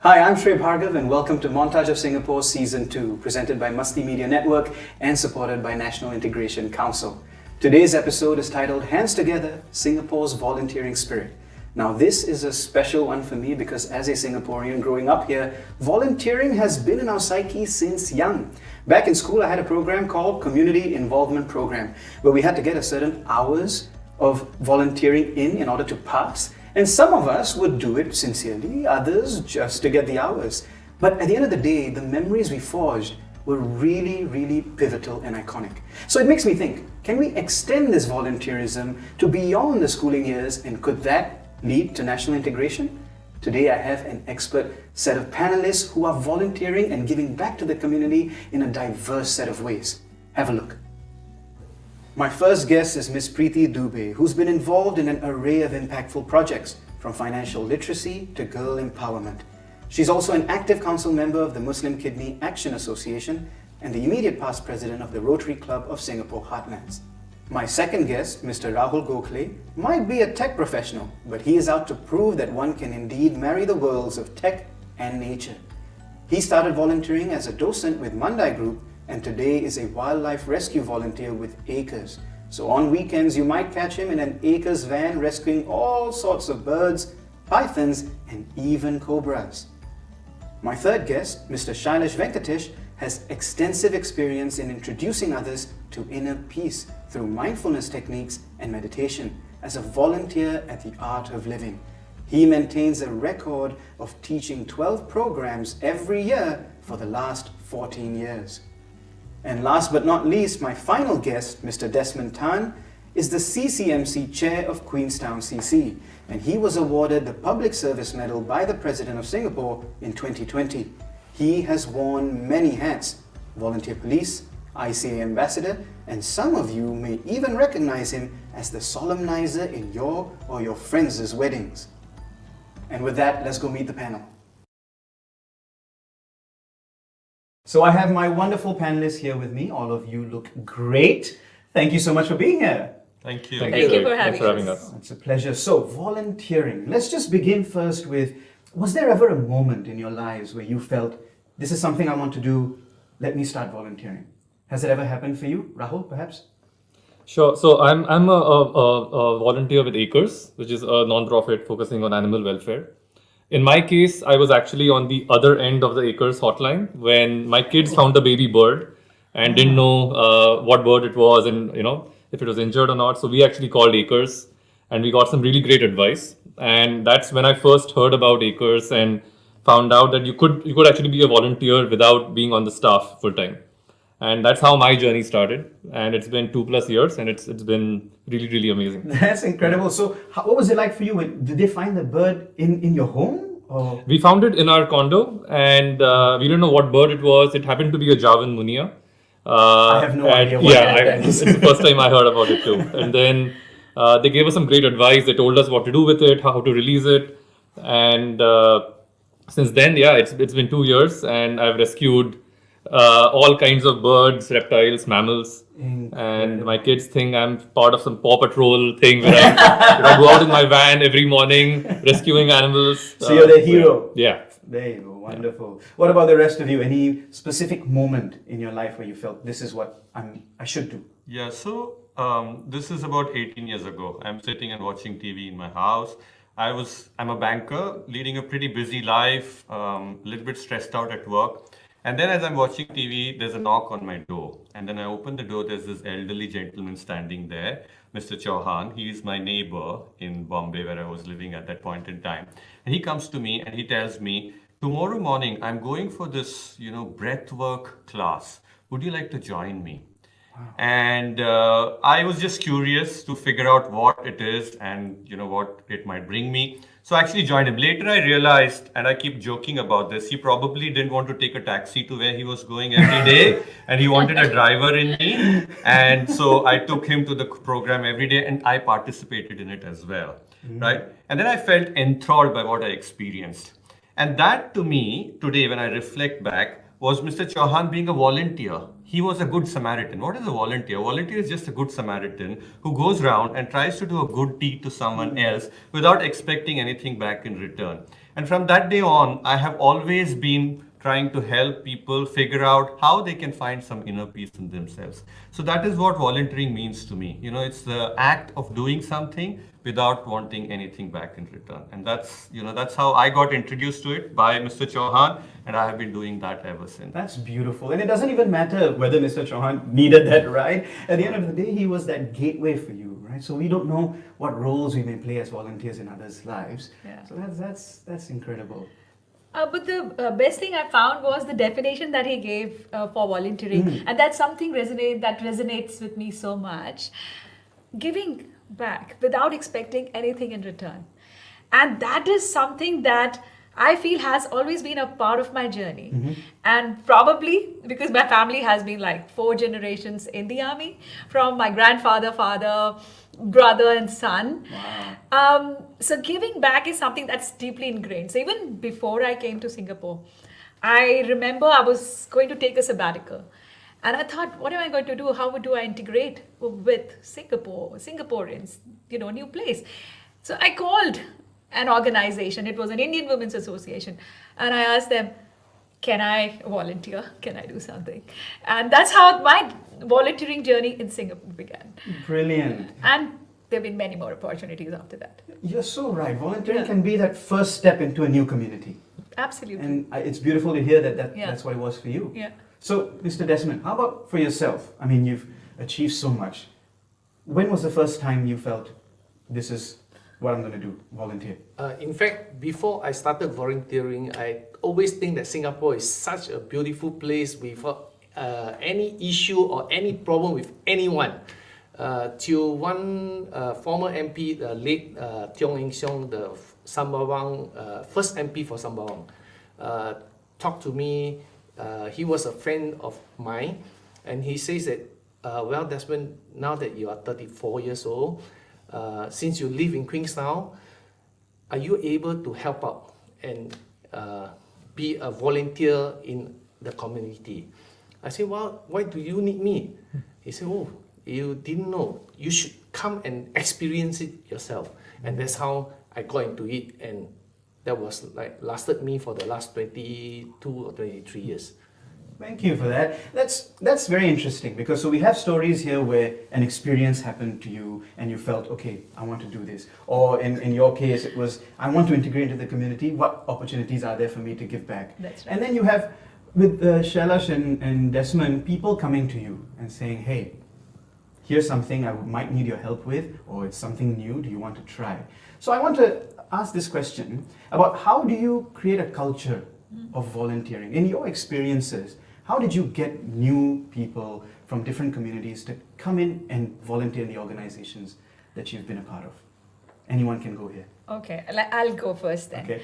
Hi, I'm Shrey Bhargav and welcome to Montage of Singapore Season 2, presented by Masti Media Network and supported by National Integration Council. Today's episode is titled Hands Together, Singapore's Volunteering Spirit. Now this is a special one for me because as a Singaporean growing up here, volunteering has been in our psyche since young. Back in school I had a program called Community Involvement Program where we had to get a certain hours of volunteering in order to pass. And some of us would do it sincerely, others just to get the hours. But at the end of the day, the memories we forged were really pivotal and iconic. So it makes me think, can we extend this volunteerism to beyond the schooling years, and could that lead to national integration? Today I have an expert set of panelists who are volunteering and giving back to the community in a diverse set of ways. Have a look. My first guest is Ms. Preeti Dubey, who's been involved in an array of impactful projects, from financial literacy to girl empowerment. She's also an active council member of the Muslim Kidney Action Association and the immediate past president of the Rotary Club of Singapore Heartlands. My second guest, Mr. Rahul Gokhale, might be a tech professional, but he is out to prove that one can indeed marry the worlds of tech and nature. He started volunteering as a docent with Mandai Group and today is a wildlife rescue volunteer with Acres. So on weekends you might catch him in an Acres van rescuing all sorts of birds, pythons and even cobras. My third guest, Mr. Shailesh Venkatesh, has extensive experience in introducing others to inner peace through mindfulness techniques and meditation as a volunteer at the Art of Living. He maintains a record of teaching 12 programs every year for the last 14 years. And last but not least, my final guest, Mr. Desmond Tan, is the CCMC Chair of Queenstown CC, and he was awarded the Public Service Medal by the President of Singapore in 2020. He has worn many hats: volunteer police, ICA ambassador, and some of you may even recognize him as the solemnizer in your or your friends' weddings. And with that, let's go meet the panel. So I have my wonderful panelists here with me. All of you look great. Thank you so much for being here. Thank you. Thank you for having us. It's a pleasure. So volunteering. Let's just begin first with, was there ever a moment in your lives where you felt, this is something I want to do, let me start volunteering? Has it ever happened for you? Rahul, perhaps? Sure. So I'm a volunteer with Acres, which is a non-profit focusing on animal welfare. In my case, I was actually on the other end of the Acres hotline when my kids found a baby bird and didn't know what bird it was and if it was injured or not. So we actually called Acres and we got some really great advice. And that's when I first heard about Acres and found out that you could actually be a volunteer without being on the staff full time. And that's how my journey started. And it's been 2+ years and it's been really amazing. That's incredible. So what was it like for you? Did they find the bird in your home? Or? We found it in our condo and we didn't know what bird it was. It happened to be a Javan munia. I have no idea what that is. It's the first time I heard about it too. And then they gave us some great advice. They told us what to do with it, how to release it. And since then, it's been 2 years and I've rescued all kinds of birds, reptiles, mammals. And my kids think I'm part of some Paw Patrol thing where I go out in my van every morning rescuing animals. So you're the hero. Yeah. There you go. Wonderful. Yeah. What about the rest of you? Any specific moment in your life where you felt this is what I should do? Yeah, so this is about 18 years ago. I'm sitting and watching TV in my house. I'm a banker leading a pretty busy life, a little bit stressed out at work. And then as I'm watching TV, there's a knock on my door. And then I open the door, there's this elderly gentleman standing there, Mr. Chauhan. He is my neighbor in Bombay where I was living at that point in time. And he comes to me and he tells me, tomorrow morning, I'm going for this, breathwork class. Would you like to join me? Wow. And I was just curious to figure out what it is and, what it might bring me. So I actually joined him. Later I realized, and I keep joking about this, he probably didn't want to take a taxi to where he was going every day and he wanted a driver in me. And so I took him to the program every day and I participated in it as well, right? And then I felt enthralled by what I experienced. And that to me, today when I reflect back, was Mr. Chauhan being a volunteer. He was a good Samaritan. What is a volunteer? A volunteer is just a good Samaritan who goes around and tries to do a good deed to someone else without expecting anything back in return. And from that day on, I have always been trying to help people figure out how they can find some inner peace in themselves. So that is what volunteering means to me. It's the act of doing something without wanting anything back in return. And that's how I got introduced to it by Mr. Chauhan, and I have been doing that ever since. That's beautiful. And it doesn't even matter whether Mr. Chauhan needed that, right? At the end of the day, he was that gateway for you, right? So we don't know what roles we may play as volunteers in others' lives. Yeah. So that's incredible. But the best thing I found was the definition that he gave for volunteering, and that's something that resonates with me so much. Giving back without expecting anything in return, and that is something that I feel has always been a part of my journey. And probably because my family has been like 4 generations in the army, from my grandfather, father, brother and son. Wow. So giving back is something that's deeply ingrained. So even before I came to Singapore, I remember I was going to take a sabbatical. And I thought, what am I going to do? How do I integrate with Singaporeans, new place? So I called an organization. It was an Indian Women's Association. And I asked them, can I volunteer? Can I do something? And that's how my volunteering journey in Singapore began. Brilliant. And there have been many more opportunities after that. You're so right. Volunteering can be that first step into a new community. Absolutely. And it's beautiful to hear that Yeah. that's what it was for you. Yeah. So, Mr. Desmond, how about for yourself? I mean, you've achieved so much. When was the first time you felt this is what I'm going to do, volunteer? In fact, before I started volunteering, I always think that Singapore is such a beautiful place without any issue or any problem with anyone. Till one former MP, the late Tiong Eng Siong, the Sembawang, first MP for Sembawang, talked to me. He was a friend of mine, and he says that, well, Desmond, now that you are 34 years old, since you live in Queenstown, are you able to help out and be a volunteer in the community? I said, well, why do you need me? He said, oh, you didn't know. You should come and experience it yourself. And that's how I got into it, and that was lasted me for the last 22 or 23 years. Thank you for that. That's very interesting, because so we have stories here where an experience happened to you and you felt, okay, I want to do this. Or in your case, it was, I want to integrate into the community. What opportunities are there for me to give back? That's right. And then you have, with Shailash and Desmond, people coming to you and saying, hey, here's something I might need your help with, or it's something new, do you want to try? So I want to ask this question about how do you create a culture of volunteering? In your experiences, how did you get new people from different communities to come in and volunteer in the organizations that you've been a part of? Anyone can go here. Okay, I'll go first then. Okay.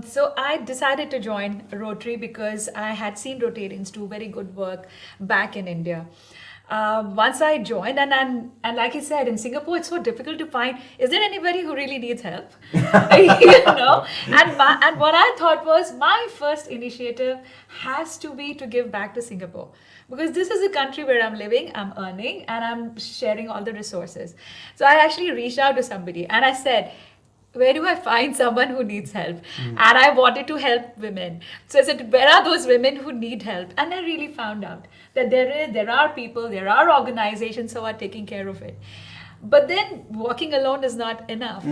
So I decided to join Rotary because I had seen Rotarians do very good work back in India. Once I joined, and like I said, in Singapore, it's so difficult to find, is there anybody who really needs help? And what I thought was, my first initiative has to be to give back to Singapore. Because this is a country where I'm living, I'm earning, and I'm sharing all the resources. So I actually reached out to somebody and I said, where do I find someone who needs help? And I wanted to help women. So I said, where are those women who need help? And I really found out that there are people, there are organizations who are taking care of it. But then walking alone is not enough.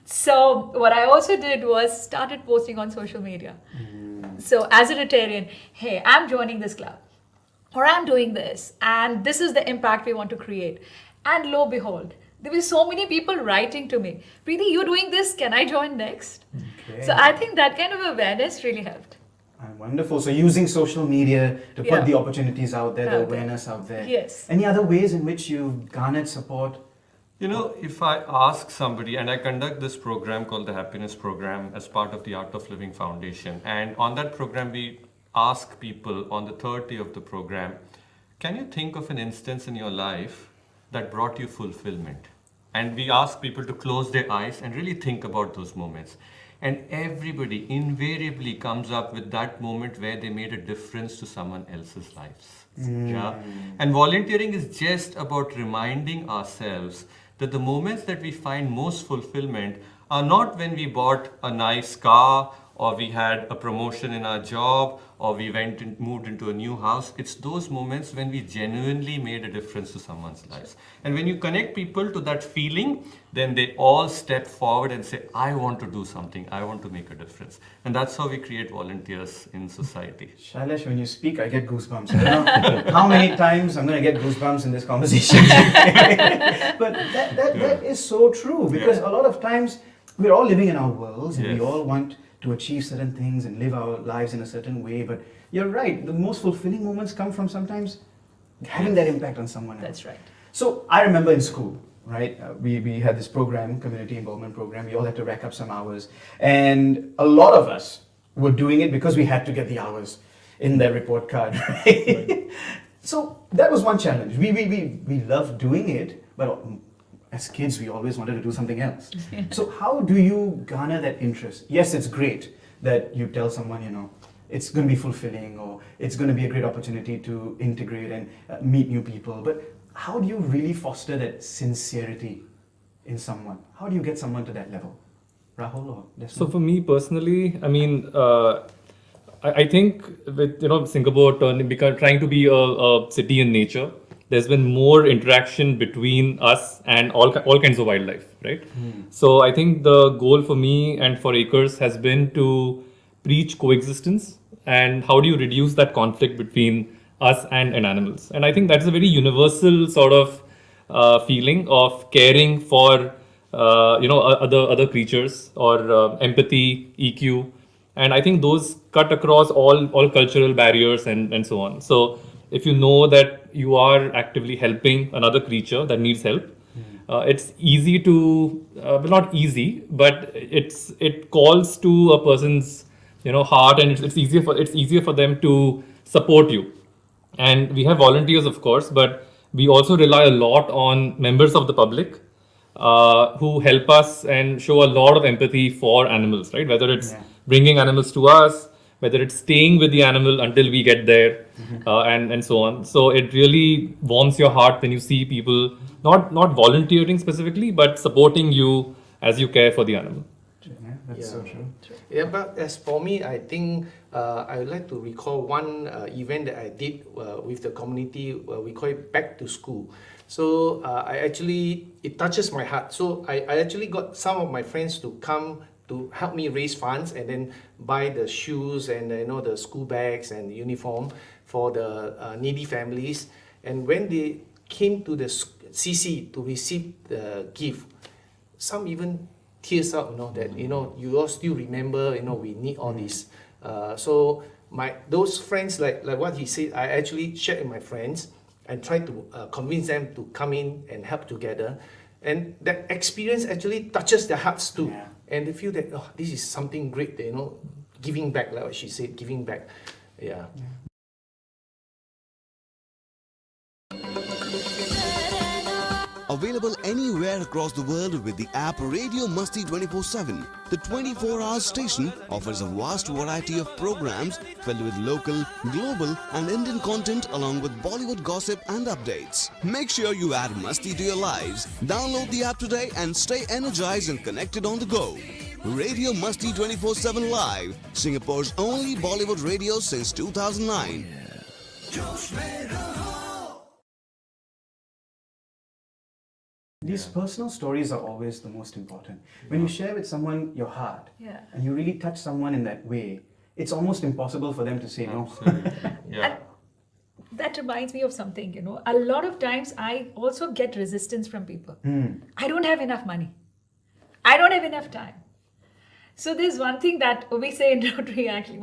So what I also did was started posting on social media. So as a Rotarian, hey, I'm joining this club, or I'm doing this, and this is the impact we want to create. And lo and behold, there were so many people writing to me, Preeti, you're doing this, can I join next? Okay. So I think that kind of awareness really helped. Wonderful. So using social media to Yeah. put the opportunities out there, the Out there. awareness out there. Yes. Any other ways in which you've garnered support? If I ask somebody, and I conduct this program called the Happiness Program as part of the Art of Living Foundation, and on that program we ask people on the third day of the program, can you think of an instance in your life that brought you fulfillment? And we ask people to close their eyes and really think about those moments. And everybody invariably comes up with that moment where they made a difference to someone else's lives. Yeah. And volunteering is just about reminding ourselves that the moments that we find most fulfillment are not when we bought a nice car, or we had a promotion in our job, or we went and moved into a new house. It's those moments when we genuinely made a difference to someone's lives. And when you connect people to that feeling, then they all step forward and say, I want to do something, I want to make a difference. And that's how we create volunteers in society. Shailesh, when you speak, I get goosebumps. I don't know how many times I'm going to get goosebumps in this conversation. But that is so true, because a lot of times we're all living in our worlds and we all want to achieve certain things and live our lives in a certain way. But you're right, the most fulfilling moments come from sometimes having that impact on someone else. That's right. So I remember in school, right, we had this program, community involvement program. We all had to rack up some hours. And a lot of us were doing it because we had to get the hours in their report card, right? So that was one challenge. We loved doing it, but as kids, we always wanted to do something else. So how do you garner that interest? Yes, it's great that you tell someone, you know, it's going to be fulfilling, or it's going to be a great opportunity to integrate and meet new people. But how do you really foster that sincerity in someone? How do you get someone to that level? Rahul or Desmond? So for me personally, I mean, I think with Singapore trying to be a city in nature, there's been more interaction between us and all kinds of wildlife, right? So I think the goal for me and for Acres has been to preach coexistence, and how do you reduce that conflict between us and animals. And I think that's a very universal sort of feeling of caring for other creatures, or empathy, EQ. And I think those cut across all cultural barriers and so on. So if you know that you are actively helping another creature that needs help, it's easy to, not easy, but it calls to a person's heart, and it's easier for them to support you. And we have volunteers, of course, but we also rely a lot on members of the public who help us and show a lot of empathy for animals, right? Whether it's bringing animals to us, whether it's staying with the animal until we get there, and so on. So it really warms your heart when you see people not volunteering specifically, but supporting you as you care for the animal. Yeah, that's so true. Yeah, but as for me, I think I would like to recall one event that I did with the community. We call it Back to School. So it touches my heart. So I actually got some of my friends to come to help me raise funds and then buy the shoes and the school bags and uniform for the needy families. And when they came to the CC to receive the gift, some even tears out, that you all still remember, we need all this. So those friends, like what he said, I actually shared with my friends and tried to convince them to come in and help together. And that experience actually touches their hearts too. Yeah. And they feel that, this is something great, giving back, like what she said, giving back. Yeah. Available anywhere across the world with the app Radio Masti 24/7. The 24-hour station offers a vast variety of programs filled with local, global and Indian content, along with Bollywood gossip and updates. Make sure you add Masti to your lives. Download the app today and stay energized and connected on the go. Radio Masti 24/7 Live, Singapore's only Bollywood radio since 2009. These personal stories are always the most important. When you share with someone your heart, and you really touch someone in that way, it's almost impossible for them to say no. And that reminds me of something, a lot of times I also get resistance from people. I don't have enough money. I don't have enough time. So there's one thing that we say in Rotary, actually,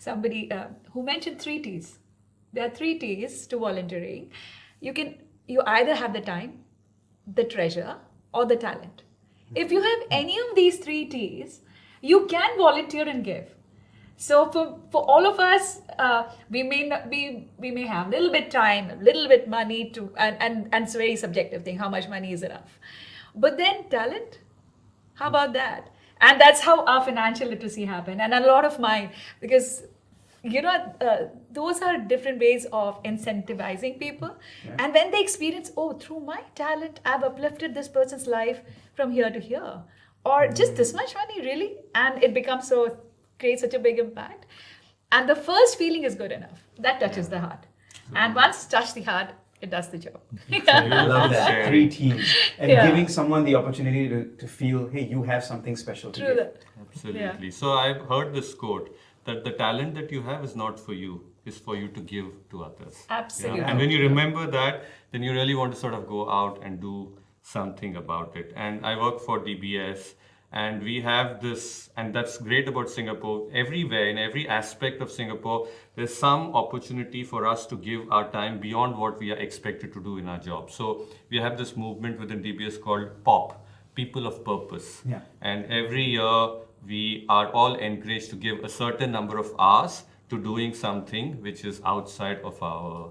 somebody who mentioned 3 T's. There are 3 T's to volunteering. You either have the time, the treasure, or the talent. If you have any of these 3 T's, you can volunteer and give. So for all of us, we may have a little bit time, a little bit money and it's a very subjective thing, how much money is enough. But then talent, how about that? And that's how our financial literacy happened. And a lot of mine, because those are different ways of incentivizing people. Yeah. And when they experience, oh, through my talent, I've uplifted this person's life from here to here, or just this much money, really, and it becomes creates such a big impact. And the first feeling is good enough. That touches the heart. And once touched the heart, it does the job. I love that. 3 T's. And Yeah. giving someone the opportunity to feel, hey, you have something special to True give. that. Absolutely. So I've heard this quote that the talent that you have is not for you, is for you to give to others. Absolutely. And when you remember that, then you really want to sort of go out and do something about it. And I work for DBS, and we have this, and that's great about Singapore. Everywhere, in every aspect of Singapore, there's some opportunity for us to give our time beyond what we are expected to do in our job. So we have this movement within DBS called POP, People of Purpose. Yeah. And every year, we are all encouraged to give a certain number of hours to doing something which is outside of our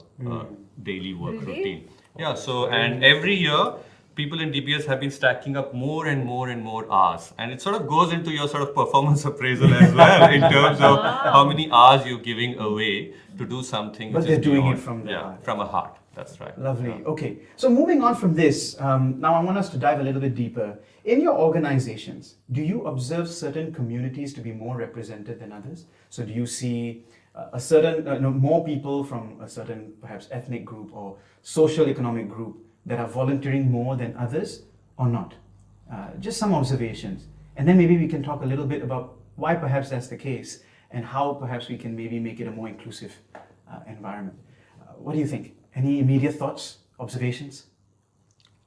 daily work Really? routine. Yeah, so, and every year, people in DBS have been stacking up more and more and more hours. And it sort of goes into your sort of performance appraisal as well, in terms of how many hours you're giving away to do something But which they're is doing beyond, it from the heart. from a heart. That's right. Lovely. Yeah. Okay. So moving on from this, now I want us to dive a little bit deeper. In your organizations, do you observe certain communities to be more represented than others? So do you see a certain, more people from a certain perhaps ethnic group or social economic group that are volunteering more than others or not? Just some observations. And then maybe we can talk a little bit about why perhaps that's the case and how perhaps we can maybe make it a more inclusive environment. What do you think? Any immediate thoughts, observations?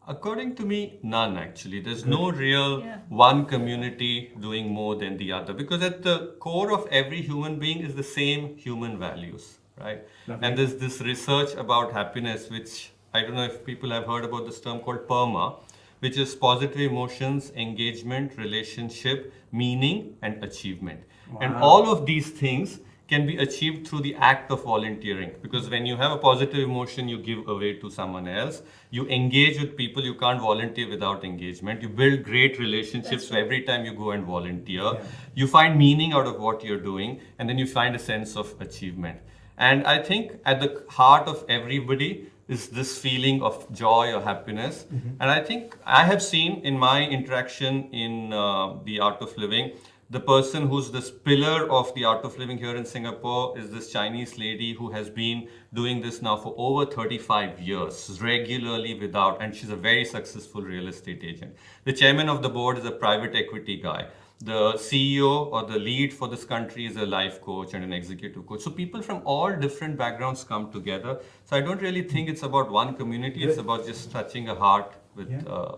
According to me, none actually. There's no real Yeah. one community doing more than the other, because at the core of every human being is the same human values, right? Lovely. And there's this research about happiness, which I don't know if people have heard about this term called PERMA, which is positive emotions, engagement, relationship, meaning, and achievement. And Wow. all of these things can be achieved through the act of volunteering, because when you have a positive emotion, you give away to someone else. You engage with people. You can't volunteer without engagement. You build great relationships every time you go and volunteer. Yeah. You find meaning out of what you're doing, and then you find a sense of achievement. And I think at the heart of everybody is this feeling of joy or happiness. And I think I have seen in my interaction in the art of living, the person who's this pillar of the art of living here in Singapore is this Chinese lady who has been doing this now for over 35 years, regularly without, and she's a very successful real estate agent. The chairman of the board is a private equity guy. The CEO or the lead for this country is a life coach and an executive coach. So people from all different backgrounds come together. So I don't really think it's about one community. It's about just touching a heart with,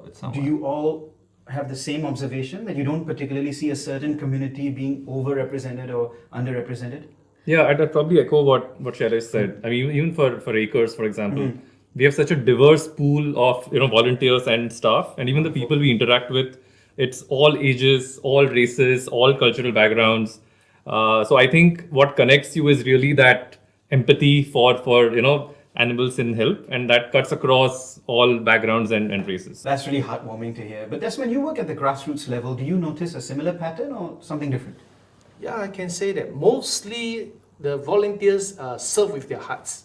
with someone. Do you all have the same observation that you don't particularly see a certain community being overrepresented or underrepresented? Yeah, I'd probably echo what Shailesh said. I mean, even for Acres, for example, we have such a diverse pool of volunteers and staff, and even the people we interact with, it's all ages, all races, all cultural backgrounds. So I think what connects you is really that empathy for animals in help, and that cuts across all backgrounds and races. That's really heartwarming to hear. But that's when you work at the grassroots level, do you notice a similar pattern or something different? Yeah, I can say that mostly the volunteers serve with their hearts.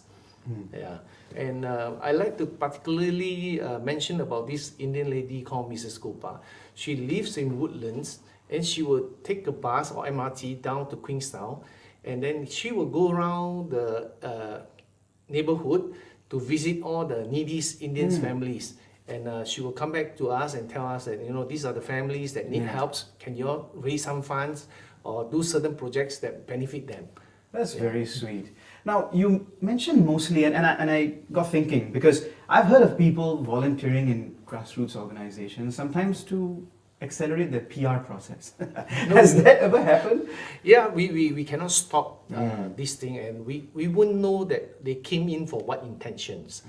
Yeah, and I like to particularly mention about this Indian lady called Mrs. Gopa. She lives in Woodlands, and she will take a bus or MRT down to Queenstown, and then she will go around the neighborhood to visit all the needy Indians families. And she will come back to us and tell us that, these are the families that need help. Can you all raise some funds or do certain projects that benefit them? That's very sweet. Now, you mentioned mostly, and I got thinking, because I've heard of people volunteering in grassroots organizations, sometimes to accelerate the PR process. Has that ever happened? Yeah, we cannot stop this thing, and we wouldn't know that they came in for what intentions.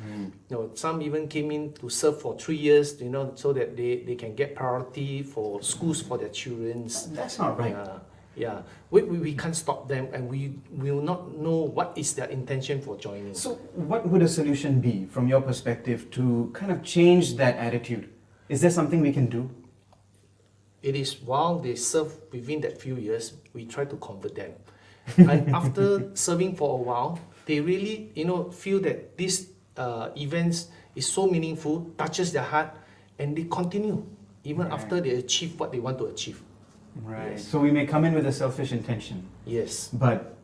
Some even came in to serve for 3 years, so that they can get priority for schools for their children. That's not right. Yeah, we can't stop them, and we will not know what is their intention for joining. So what would a solution be from your perspective to kind of change that attitude Is there something we can do? It is while they serve within that few years, we try to convert them. And after serving for a while, they really, feel that this events is so meaningful, touches their heart, and they continue even after they achieve what they want to achieve. Right. Yes. So we may come in with a selfish intention, Yes. but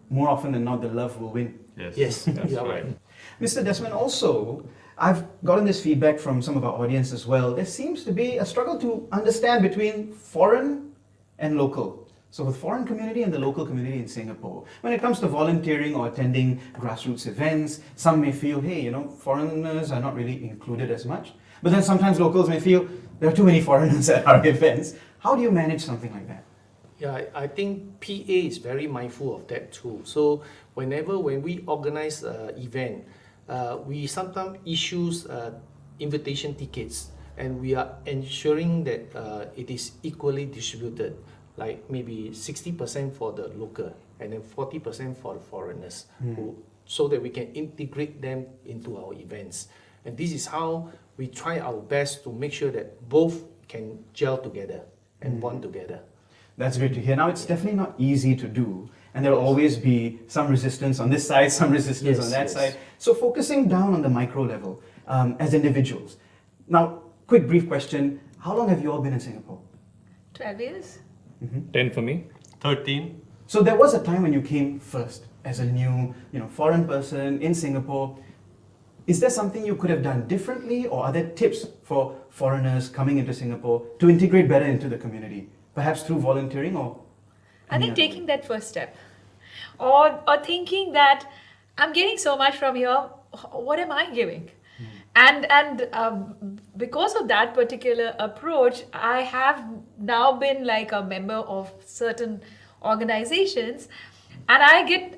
more often than not, the love will win. Yes, That's you are right. right. Mr. Desmond, also, I've gotten this feedback from some of our audience as well. There seems to be a struggle to understand between foreign and local. So with foreign community and the local community in Singapore, when it comes to volunteering or attending grassroots events, some may feel, hey, foreigners are not really included as much. But then sometimes locals may feel there are too many foreigners at our events. How do you manage something like that? Yeah, I think PA is very mindful of that too. So when we organize an event, we sometimes issue invitation tickets, and we are ensuring that it is equally distributed, like maybe 60% for the local and then 40% for the foreigners, so that we can integrate them into our events. And this is how we try our best to make sure that both can gel together and bond together. That's great to hear. Now, it's definitely not easy to do, and there will always be some resistance on this side, some resistance on that side. So focusing down on the micro level as individuals. Now, quick brief question. How long have you all been in Singapore? 12 years? 10 for me. 13. So there was a time when you came first as a new, foreign person in Singapore. Is there something you could have done differently, or are there tips for foreigners coming into Singapore to integrate better into the community? Perhaps through volunteering or? I think taking that first step, or thinking that I'm getting so much from here, what am I giving? And because of that particular approach, I have now been like a member of certain organizations, and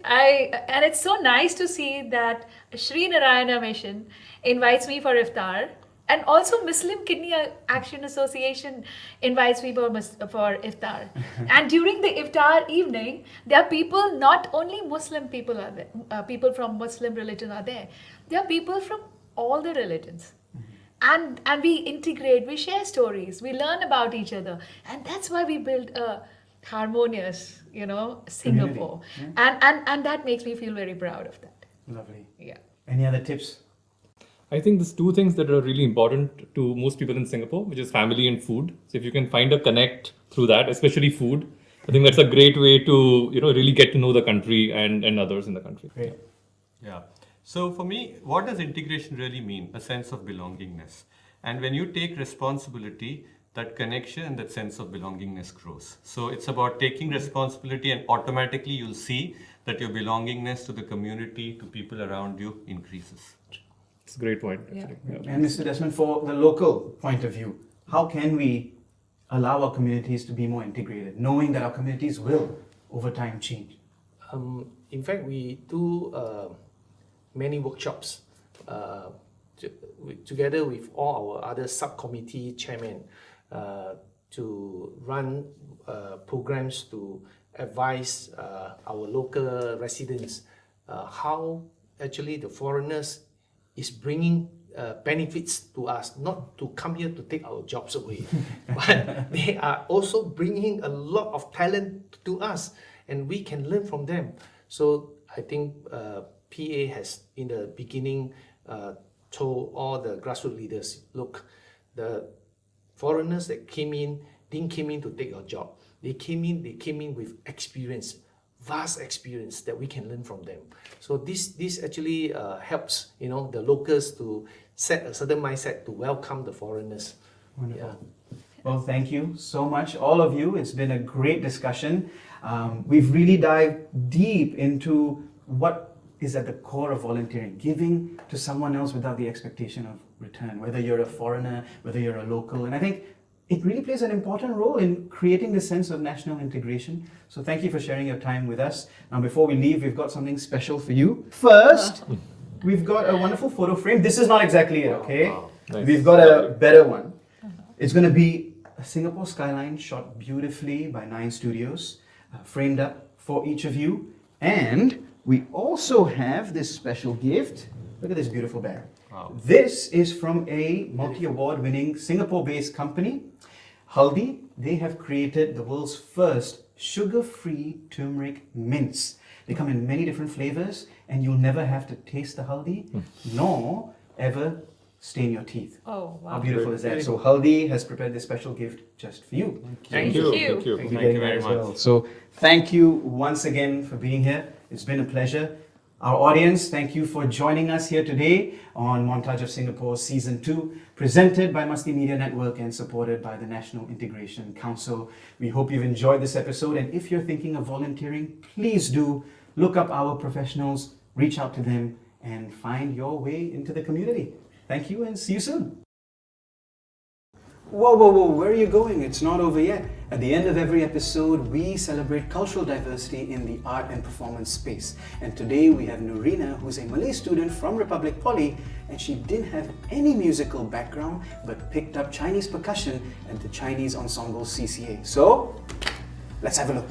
and it's so nice to see that Sri Narayana Mission invites me for iftar. And also Muslim Kidney Action Association invites me for iftar. And during the iftar evening, there are people, not only Muslim people are there, people from Muslim religion are there. There are people from all the religions. And we integrate, we share stories, we learn about each other. And that's why we build a harmonious, Singapore. And that makes me feel very proud of that. Lovely. Yeah. Any other tips? I think there's two things that are really important to most people in Singapore, which is family and food. So if you can find a connect through that, especially food, I think that's a great way to really get to know the country and others in the country. Great. Yeah. So for me, what does integration really mean? A sense of belongingness. And when you take responsibility, that connection and that sense of belongingness grows. So it's about taking responsibility, and automatically you'll see that your belongingness to the community, to people around you, increases. It's a great point, actually. Yeah. And Mr. Desmond, for the local point of view, how can we allow our communities to be more integrated, knowing that our communities will, over time, change? In fact, we do many workshops together with all our other subcommittee chairmen to run programs to advise our local residents how actually the foreigners is bringing benefits to us, not to come here to take our jobs away, but they are also bringing a lot of talent to us, and we can learn from them. So I think PA has, in the beginning, told all the grassroots leaders, look, the foreigners that came in didn't come in to take your job. They came in with experience, vast experience that we can learn from them. So this actually helps, the locals to set a certain mindset to welcome the foreigners. Wonderful. Yeah. Well, thank you so much, all of you. It's been a great discussion. We've really dived deep into what is at the core of volunteering, giving to someone else without the expectation of return, whether you're a foreigner, whether you're a local. And I think it really plays an important role in creating this sense of national integration. So thank you for sharing your time with us. Now, before we leave, we've got something special for you. First, we've got a wonderful photo frame. This is not exactly it, okay? Wow. Nice. We've got a better one. It's going to be a Singapore skyline shot beautifully by 9 studios, framed up for each of you. And we also have this special gift. Look at this beautiful bear. Wow. This is from a multi-award winning Singapore-based company, Haldi. They have created the world's first sugar-free turmeric mints. They come in many different flavors, and you'll never have to taste the haldi, nor ever stain your teeth. Oh, wow. How beautiful is that? So Haldi has prepared this special gift just for you. Thank you. Thank you. We'll be Thank getting you that very as much. well. So thank you once again for being here. It's been a pleasure. Our audience, thank you for joining us here today on Montage of Singapore Season 2, presented by Masti Media Network and supported by the National Integration Council. We hope you've enjoyed this episode, and if you're thinking of volunteering, please do look up our professionals, reach out to them, and find your way into the community. Thank you and see you soon. Whoa, whoa, whoa, where are you going? It's not over yet. At the end of every episode, we celebrate cultural diversity in the art and performance space. And today we have Nurina, who's a Malay student from Republic Poly, and she didn't have any musical background, but picked up Chinese percussion at the Chinese Ensemble CCA. So, let's have a look.